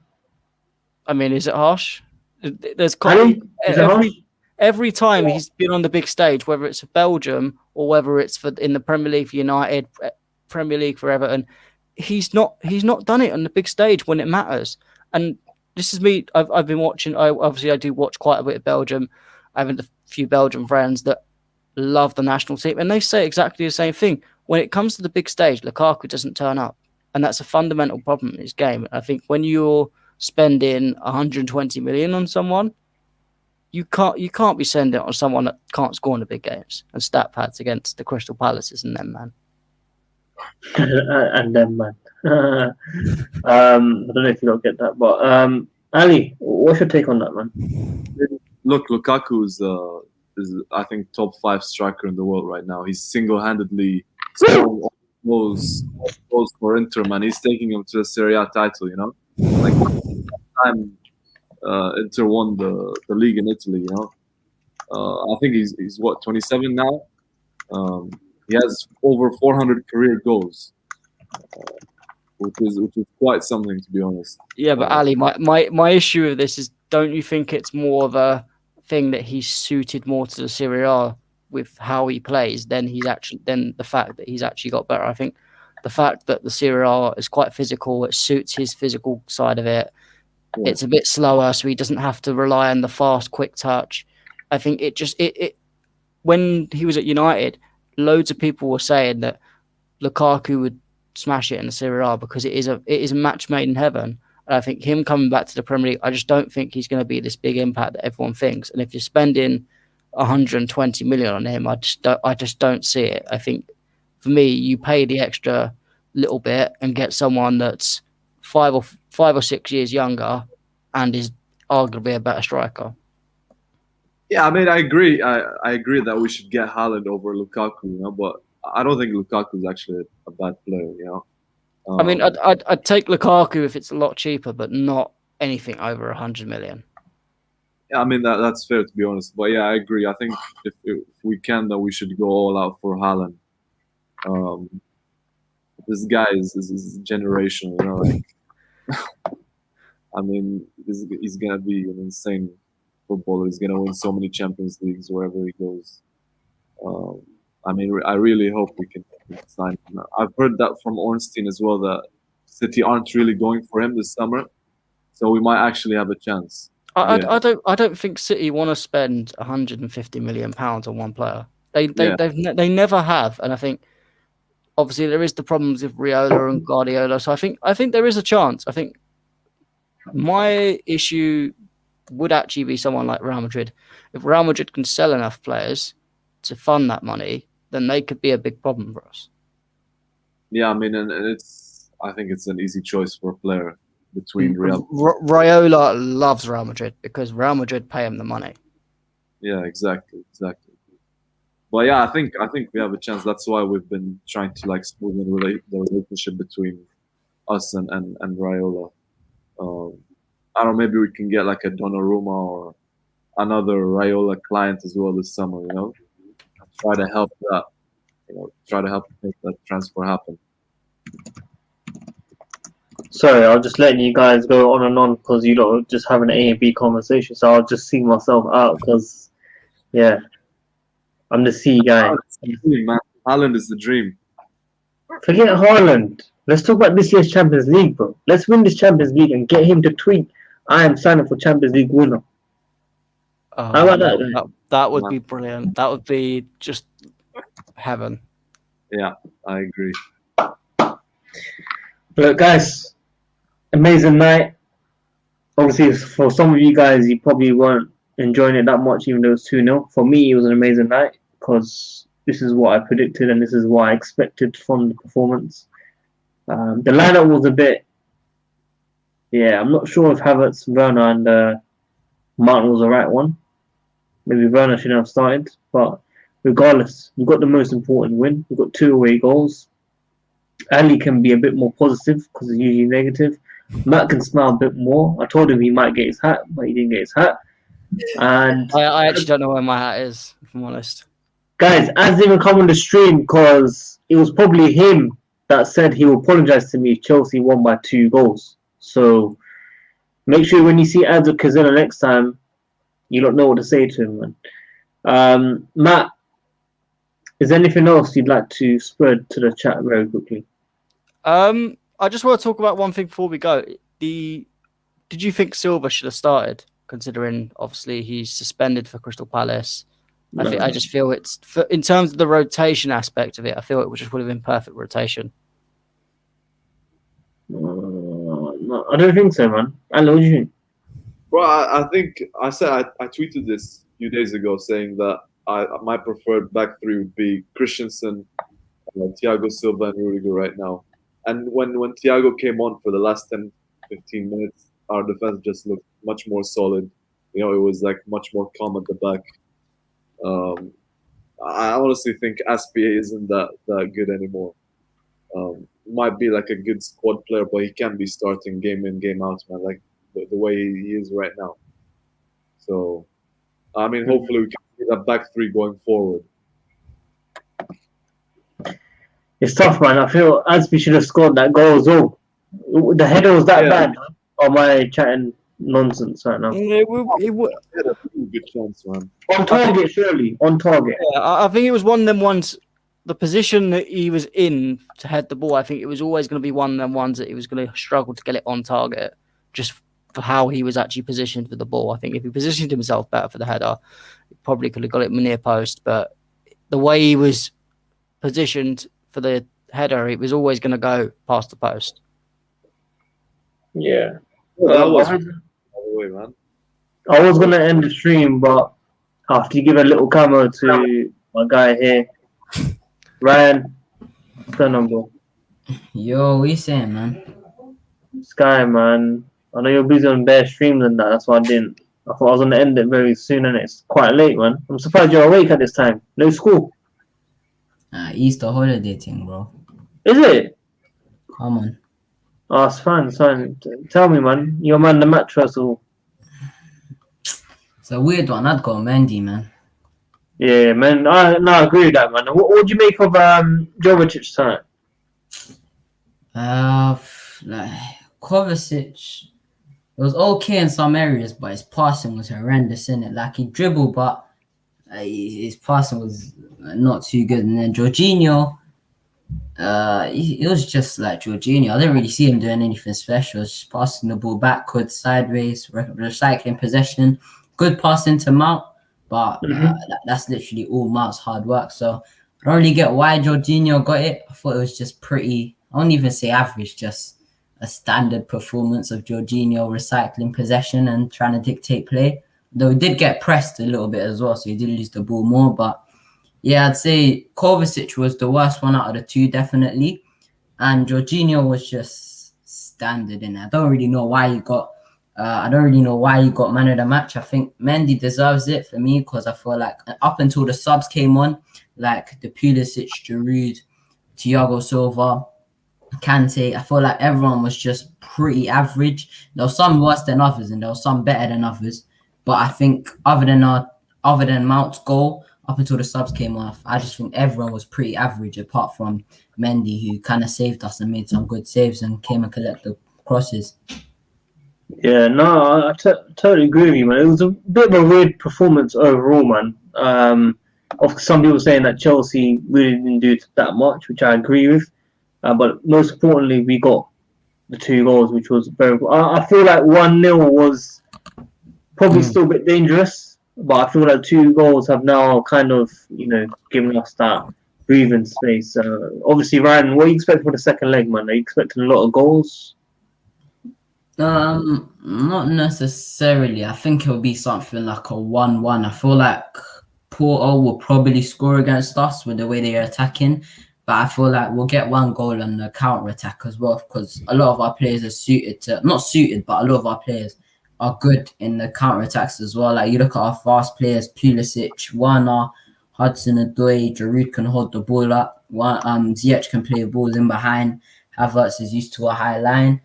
I mean, is it harsh? There's every time he's been on the big stage, whether it's for Belgium or whether it's in the Premier League for United, Premier League for Everton, he's not done it on the big stage when it matters. And this is me. I've been watching. I do watch quite a bit of Belgium. I have a few Belgian friends that love the national team, and they say exactly the same thing. When it comes to the big stage, Lukaku doesn't turn up, and that's a fundamental problem in his game. I think when you're spending 120 million on someone, you can't be sending it on someone that can't score in the big games and stat pads against the Crystal Palaces and them, man. And then, man. I don't know if you don't get that, but Ali, what's your take on that, man? Look, Lukaku is I think top 5 striker in the world right now. He's single-handedly scoring all those goals for Inter, man. He's taking him to the Serie A title, you know. Like time Inter won the league in Italy, you know. I think he's what, 27 now. He has over 400 career goals, which is quite something, to be honest. Yeah, but Ali, my issue with this is, don't you think it's more of a thing that he's suited more to the Serie A with how he plays than the fact that he's actually got better? I think the fact that the Serie A is quite physical, it suits his physical side of it. Yeah. It's a bit slower, so he doesn't have to rely on the fast, quick touch. I think it when he was at United, loads of people were saying that Lukaku would smash it in the Serie A because it is a match made in heaven. And I think him coming back to the Premier League, I just don't think he's going to be this big impact that everyone thinks. And if you're spending 120 million on him, I just don't see it. I think for me, you pay the extra little bit and get someone that's 5 or 6 years younger and is arguably a better striker. Yeah, I mean, I agree. I agree that we should get Haaland over Lukaku, you know, but I don't think Lukaku is actually a bad player, you know. I mean, I'd take Lukaku if it's a lot cheaper, but not anything over 100 million. Yeah, I mean, that's fair, to be honest. But yeah, I agree. I think if we can, then we should go all out for Haaland. This guy is generational, you know. Like, I mean, he's gonna be an insane footballer. He's gonna win so many Champions Leagues wherever he goes. I mean, I really hope we can sign him. I've heard that from Ornstein as well, that City aren't really going for him this summer, so we might actually have a chance. I don't think City want to spend 150 million pounds on one player. They never have, and I think obviously there is the problems with Raiola and Guardiola. So I think there is a chance. I think my issue would actually be someone like Real Madrid. If Real Madrid can sell enough players to fund that money, then they could be a big problem for us. Yeah, I mean, and I think it's an easy choice for a player between Real. Raiola loves Real Madrid because Real Madrid pay him the money. Yeah, exactly. But yeah, I think we have a chance. That's why we've been trying to like smooth the relationship between us and Raiola. I don't know, maybe we can get like a Donnarumma or another Raiola client as well this summer, you know. Try to help make that transfer happen. Sorry, I'll just letting you guys go on and on because you don't just have an A and B conversation. So I'll just see myself out because, yeah, I'm the C guy. Man. Haaland is the dream. Forget Haaland. Let's talk about this year's Champions League, bro. Let's win this Champions League and get him to tweet, "I am signing for Champions League winner." How about that? That would be brilliant. That would be just heaven. Yeah, I agree. Look, guys, amazing night. Obviously, for some of you guys, you probably weren't enjoying it that much, even though it was 2-0. For me, it was an amazing night because this is what I predicted and this is what I expected from the performance. The lineup was a bit, I'm not sure if Havertz, Werner, and Martin was the right one. Maybe Werner shouldn't have started, but regardless, we got the most important win. We got 2 away goals. Ali can be a bit more positive because he's usually negative. Matt can smile a bit more. I told him he might get his hat, but he didn't get his hat. And I actually don't know where my hat is, if I'm honest. Guys, Az didn't come on the stream because it was probably him that said he will apologize to me if Chelsea won by 2 goals. So make sure when you see Az or Kazella next time, you don't know what to say to him, man. Matt, is there anything else you'd like to spread to the chat very quickly? I just want to talk about one thing before we go. Did you think Silva should have started, considering obviously he's suspended for Crystal Palace? I just feel it's in terms of the rotation aspect of it. I feel it just would have been perfect rotation. No, I don't think so, man. Alan, what do you think? Well, I think I said I tweeted this a few days ago saying that my preferred back three would be Christensen, Thiago Silva, and Rudiger right now. And when Thiago came on for the last 10, 15 minutes, our defense just looked much more solid. It was like much more calm at the back. I honestly think Aspi isn't that good anymore. Might be like a good squad player, but he can be starting game in, game out, man. Like the way he is right now. So, I mean, hopefully we can see that back three going forward. It's tough, man. I feel Aspi should have scored that goal as well. The header was that bad. Or am I chatting nonsense right now? It had a really good chance, man. On target, surely. On target. Yeah, I think it was one of them ones. The position that he was in to head the ball, I think it was always going to be one of them ones that he was going to struggle to get it on target, just for how he was actually positioned for the ball. I think if he positioned himself better for the header, he probably could have got it near post. But the way he was positioned for the header, it was always going to go past the post. Yeah. Well, that was way, man. I was going to end the stream, but after you give a little camo to my guy here, Ryan, turn on, bro. Yo, what you saying, man? Sky, man. I know you're busy on bare streams and that. That's why I didn't. I thought I was going to end it very soon, and it's quite late, man. I'm surprised you're awake at this time. No school. Easter holiday thing, bro. Is it? Come on. Oh, it's fine, it's fine. Tell me, man. You're man the mattress or... It's a weird one. I'd go Mendy, man. Yeah, man. I agree with that, man. What do you make of Jovicic's tonight? Like Kovacic, it was okay in some areas, but his passing was horrendous, innit? Like he dribbled, but his passing was not too good. And then Jorginho, it was just like Jorginho. I didn't really see him doing anything special. Just passing the ball backwards, sideways, recycling possession. Good passing to Mount, but that's literally all Mount's hard work. So I don't really get why Jorginho got it. I thought it was just pretty, I won't even say average, just a standard performance of Jorginho recycling possession and trying to dictate play. Though he did get pressed a little bit as well, so he did lose the ball more. But yeah, I'd say Kovacic was the worst one out of the two, definitely. And Jorginho was just standard in there. I don't really know why he got man of the match. I think Mendy deserves it for me because I feel like up until the subs came on, like the Pulisic, Giroud, Thiago Silva, Kante, I feel like everyone was just pretty average. There was some worse than others and there was some better than others. But I think other than Mount's goal, up until the subs came off, I just think everyone was pretty average apart from Mendy, who kind of saved us and made some good saves and came and collected the crosses. Yeah, no, I totally agree with you, man. It was a bit of a weird performance overall, man. Of some people saying that Chelsea really didn't do that much, which I agree with. But most importantly, we got the 2 goals, which was very good. I feel like 1-0 was probably still a bit dangerous, but I feel like 2 goals have now kind of, given us that breathing space. Obviously, Ryan, what do you expect for the second leg, man? Are you expecting a lot of goals? Not necessarily. I think it'll be something like a 1-1. I feel like Porto will probably score against us with the way they are attacking, but I feel like we'll get 1 goal on the counter attack as well because a lot of our players are not suited, but a lot of our players are good in the counter attacks as well. Like you look at our fast players, Pulisic, Werner, Hudson-Odoi, Giroud can hold the ball up. Ziyech can play balls in behind. Havertz is used to a high line.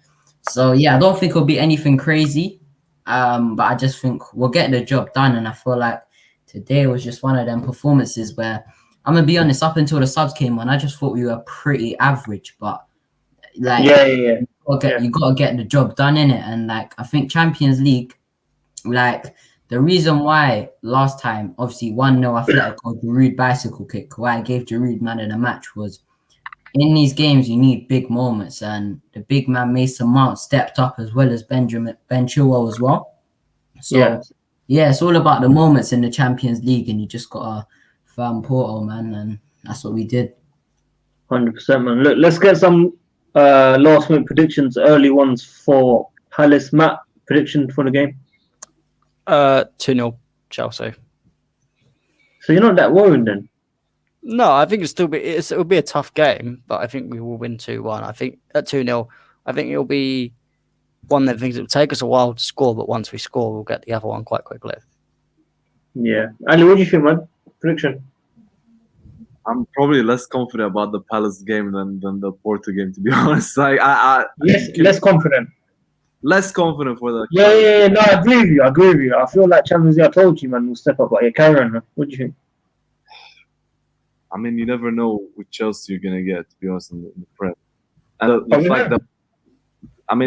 So yeah, I don't think it'll be anything crazy, but I just think we'll get the job done. And I feel like today was just one of them performances where I'm gonna be honest. Up until the subs came on, I just thought we were pretty average. But like, you gotta get the job done in it. And like, I think Champions League, like the reason why last time, obviously 1-0 Atletico, Giroud bicycle kick, why I gave Giroud man of the match was in these games, you need big moments, and the big man Mason Mount stepped up as well as Ben Chilwell as well. So yeah, it's all about the moments in the Champions League, and you just gotta farm Porto, man, and that's what we did. 100%, man. Look, let's get some last minute predictions, early ones for Palace. Matt, prediction for the game? 2-0 Chelsea. So you're not that worried then? No, I think it will be a tough game, but I think we will win 2-1. I think at 2-0, I think it'll be one of the things that will take us a while to score, but once we score, we'll get the other one quite quickly. Yeah. Ali, what do you think, man? Prediction? I'm probably less confident about the Palace game than the Porto game, to be honest. Like Less confident. Less confident for the. Yeah. No, I agree with you. I feel like Champions League, I told you, man, we'll step up. But yeah, carry on, man. What do you think? I mean, you never know which Chelsea you're gonna get, to be honest, in the Prem. And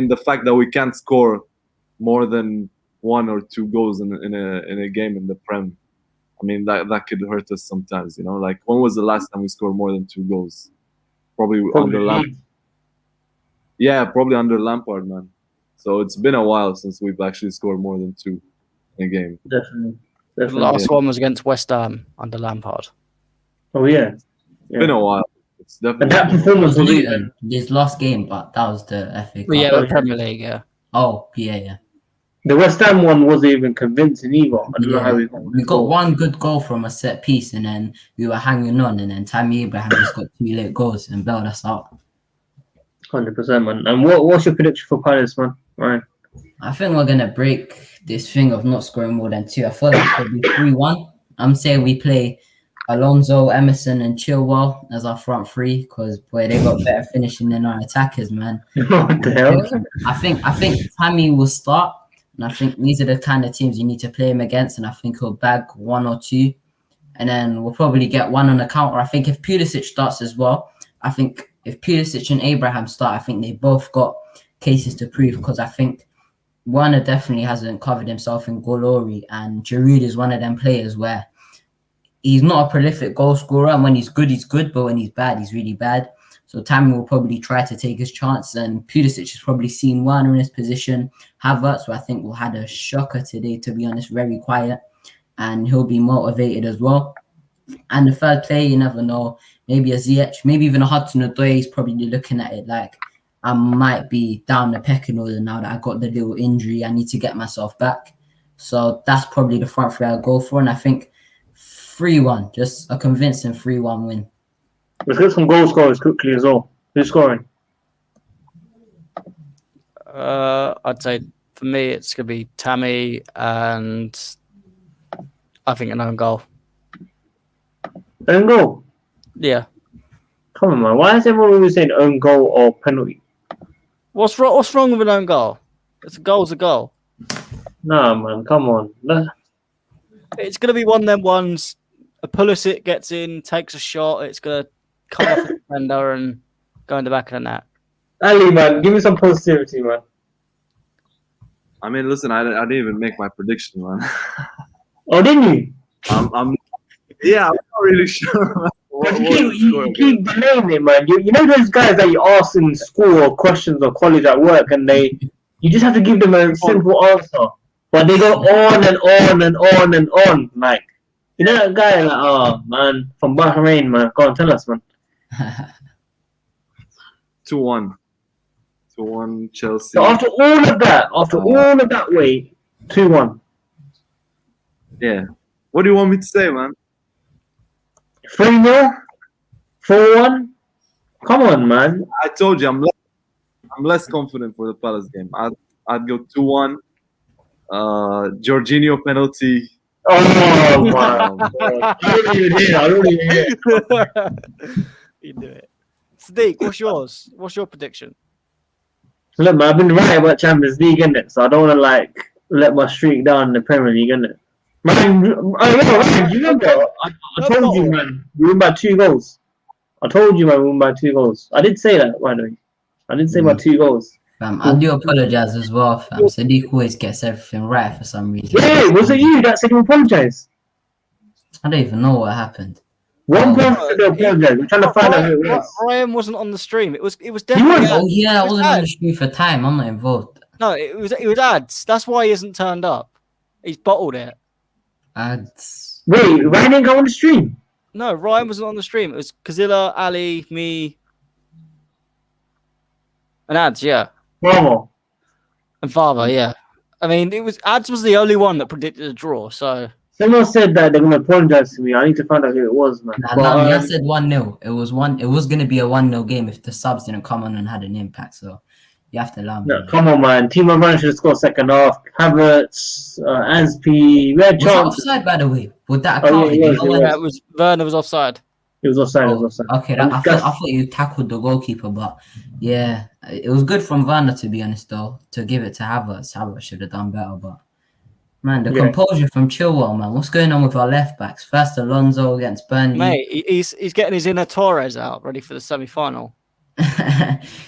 the fact that we can't score more than 1 or 2 goals in a game in the Prem, I mean that could hurt us sometimes. You know, like when was the last time we scored more than 2 goals? Probably under Lampard. Yeah, probably under Lampard, man. So it's been a while since we've actually scored more than 2 in a game. Definitely. The last one was against West Ham under Lampard. Oh yeah. It's been a while. It's definitely. And that performance was even This last game, but that was the FA Cup. Yeah, the Premier League, yeah. Oh, yeah. the West Ham one wasn't even convincing either. I don't know how we got one good goal from a set piece, and then we were hanging on, and then Tammy Abraham just got 2 late goals and bailed us out. 100%, man. And what's your prediction for Palace, man? Right. I think we're gonna break this thing of not scoring more than 2. I feel like it'll be 3-1. I'm saying we play Alonso, Emerson, and Chilwell as our front 3 because boy, they got better finishing than our attackers, man. What the hell? I think Tammy will start, and I think these are the kind of teams you need to play him against, and I think he'll bag 1 or 2, and then we'll probably get 1 on the counter. I think if Pulisic starts as well, I think if Pulisic and Abraham start, I think they both got cases to prove because I think Werner definitely hasn't covered himself in glory, and Giroud is one of them players where he's not a prolific goal scorer, and when he's good, but when he's bad, he's really bad. So Tammy will probably try to take his chance, and Pulisic has probably seen Werner in his position. Havertz, who I think will had a shocker today, to be honest, very quiet, and he'll be motivated as well. And the third player, you never know, maybe a Ziyech, maybe even a Hudson-Odoi is probably looking at it like, I might be down the pecking order now that I got the little injury. I need to get myself back. So that's probably the front 3 I'll go for, and I think 3-1, just a convincing 3-1 win. Let's get some goal scorers quickly as well. Who's scoring? I'd say for me it's gonna be Tammy, and I think an own goal. Own goal? Yeah. Come on, man. Why is everyone always saying own goal or penalty? What's wrong with an own goal? It's a goal's a goal. Nah, man. Come on. It's gonna be one of them ones. A Pulisic gets in, takes a shot. It's gonna come off the defender and go in the back of the net. Ali, man, give me some positivity, man. I mean, listen, I didn't even make my prediction, man. Oh, didn't you? I'm not really sure. You keep delaying it, man. You know those guys that you ask in school or questions or college at work, and you just have to give them a simple answer, but they go on and on and on and on. Like, you know that guy, like, oh man, from Bahrain, man. Go on, tell us, man. 2-1 Chelsea. So after all of that wait, 2-1. Yeah. What do you want me to say, man? 3-0? 4-1? Come on, man. I told you I'm less confident for the Palace game. I'd go 2-1. Jorginho penalty. Oh my God. I don't even hear. You do it. Sadiq, what's yours? What's your prediction? Look, man, I've been right about Champions League, innit? So I don't want to let my streak down in the Premier League, innit? Man, you remember? I told you, man, we win by 2 goals. I told you, man, we win by 2 goals. I did say that, by the way. I did say by 2 goals. I do apologize as well, fam. Sadiq always gets everything right for some reason. Yeah, was it you that said you apologize? I don't even know what happened. One person said they apologized. We're trying to find out who it was. Ryan wasn't on the stream. It was definitely. Oh yeah, I It was wasn't on the ads. stream for time. I'm not involved. No, it was ads. That's why he hasn't turned up. He's bottled it. Ads. Wait, Ryan didn't go on the stream. No, Ryan wasn't on the stream. It was Kazilla, Ali, me, and ads. Yeah, Bravo. and Father. Yeah. I mean, it was ads was the only one that predicted a draw. So Someone said that they're gonna apologize to me. I need to find out who it was, man. I said 1-0. It was gonna be a 1-0 game if the subs didn't come on and had an impact. So you have to allow me. No, come on, man. Timo Werner should have scored second half. Havertz, Azpi, we had Was that chances. offside, by the way? Would that Oh, account? yeah, You know when- yeah, it was Werner was offside. It was offside. It was offside. Okay, I thought you tackled the goalkeeper, but yeah, it was good from Werner, to be honest, though, to give it to Havertz. Havertz should have done better, but man, the composure from Chilwell, man. What's going on with our left backs? First Alonso against Burnley. Mate, he's getting his inner Torres out, ready for the semi-final.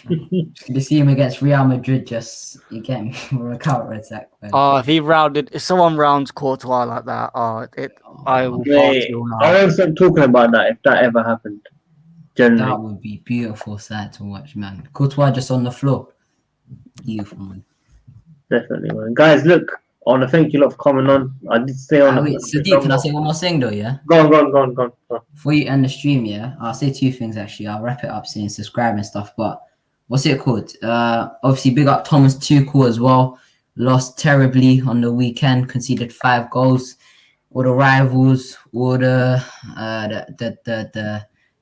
You see him against Real Madrid, just you get me for a counter attack. Oh, if someone rounds Courtois like that, I will Mate, party all I night. won't stop talking about that if that ever happened. Generally. That would be beautiful sight to watch, man. Courtois just on the floor. Beautiful, man. Definitely, man. Guys, look, I want to thank you lot for coming on. I did stay on. Wait, Sadiq, can I say one more thing though, yeah? Go on. Before you end the stream, yeah, I'll say two things actually. I'll wrap it up saying subscribe and stuff, but what's it called? Obviously big up Thomas Tuchel as well. Lost terribly on the weekend, conceded 5 goals. All the rivals, all the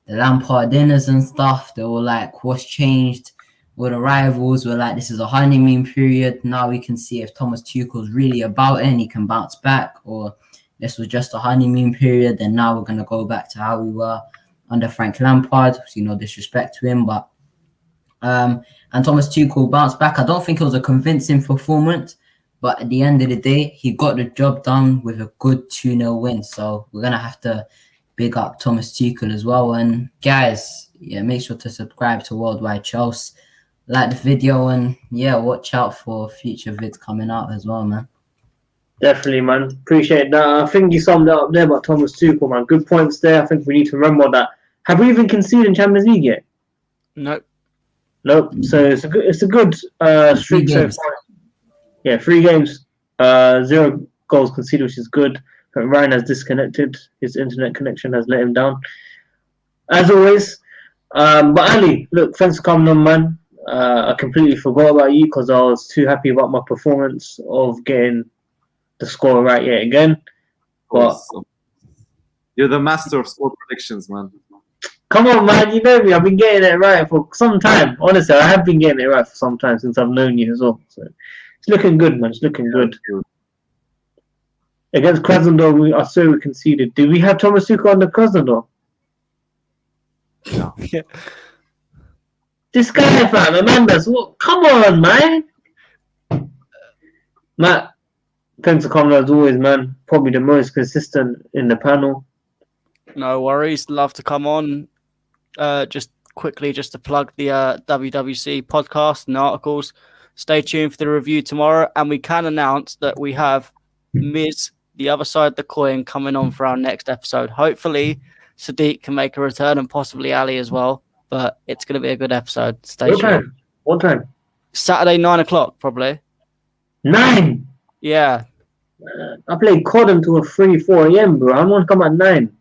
Lampard dinners and stuff, they were like, what's changed? All the rivals were like, this is a honeymoon period. Now we can see if Thomas Tuchel's really about it and he can bounce back, or this was just a honeymoon period and now we're going to go back to how we were under Frank Lampard. So, no disrespect to him, but and Thomas Tuchel bounced back. I don't think it was a convincing performance, but at the end of the day, he got the job done with a good 2-0 win. So we're going to have to big up Thomas Tuchel as well. And guys, yeah, make sure to subscribe to WorldWideChels. Like the video and yeah, watch out for future vids coming out as well, man. Definitely, man. Appreciate that. I think you summed it up there about Thomas Tuchel, man. Good points there. I think we need to remember that. Have we even conceded in Champions League yet? Nope. So it's a good streak so far. Yeah, 3 games, 0 goals conceded, which is good. But Ryan has disconnected. His internet connection has let him down, as always. But Ali, look, thanks for coming on, man. I completely forgot about you because I was too happy about my performance of getting the score right yet again. But you're the master of score predictions, man. Come on, man. You know me. I've been getting it right for some time. Honestly, I have been getting it right for some time since I've known you as well. So it's looking good, man. It's looking good. Against Krasnodar, I saw we conceded. Did we have Thomas Tuchel under Krasnodar? No. Yeah. This guy, fam, Amanda's. What? Come on, man. Matt, thanks for coming as always, man. Probably the most consistent in the panel. No worries. Love to come on. Just quickly, just to plug the WWC podcast and articles. Stay tuned for the review tomorrow, and we can announce that we have Miz, the other side of the coin, coming on for our next episode. Hopefully, Sadiq can make a return, and possibly Ali as well. But it's going to be a good episode. Stay tuned. What time? Saturday, 9 o'clock, probably. 9? Yeah. I played COD until 4 a.m., bro. I want to come at 9.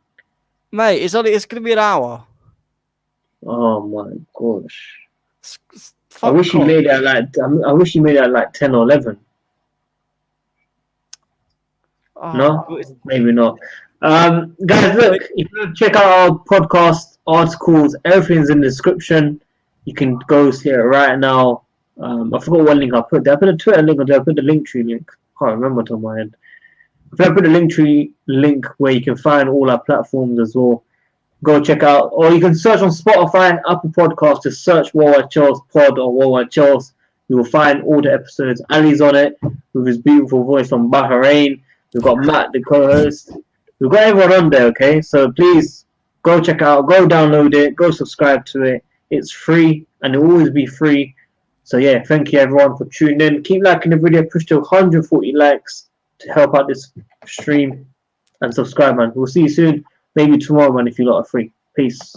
Mate, it's going to be an hour. Oh my gosh. I wish you made it at like 10 or 11. No? Maybe not. Guys, look, if you check out our podcast, articles, everything's in the description. You can go see it right now. I forgot what link I put there. I put a Twitter link or did I put the Linktree link? I can't remember on my end. I put the Linktree link where you can find all our platforms as well. Go check out, or you can search on Spotify, Apple Podcasts, just search WorldWideChels Pod or WorldWideChels. You will find all the episodes. Ali's on it with his beautiful voice from Bahrain. We've got Matt, the co-host. We've got everyone on there, okay? So please go check out, go download it, go subscribe to it. It's free and it will always be free. So yeah, thank you everyone for tuning in. Keep liking the video, push to 140 likes to help out this stream, and subscribe, man. We'll see you soon. maybe tomorrow, man, if you lot are free. Peace.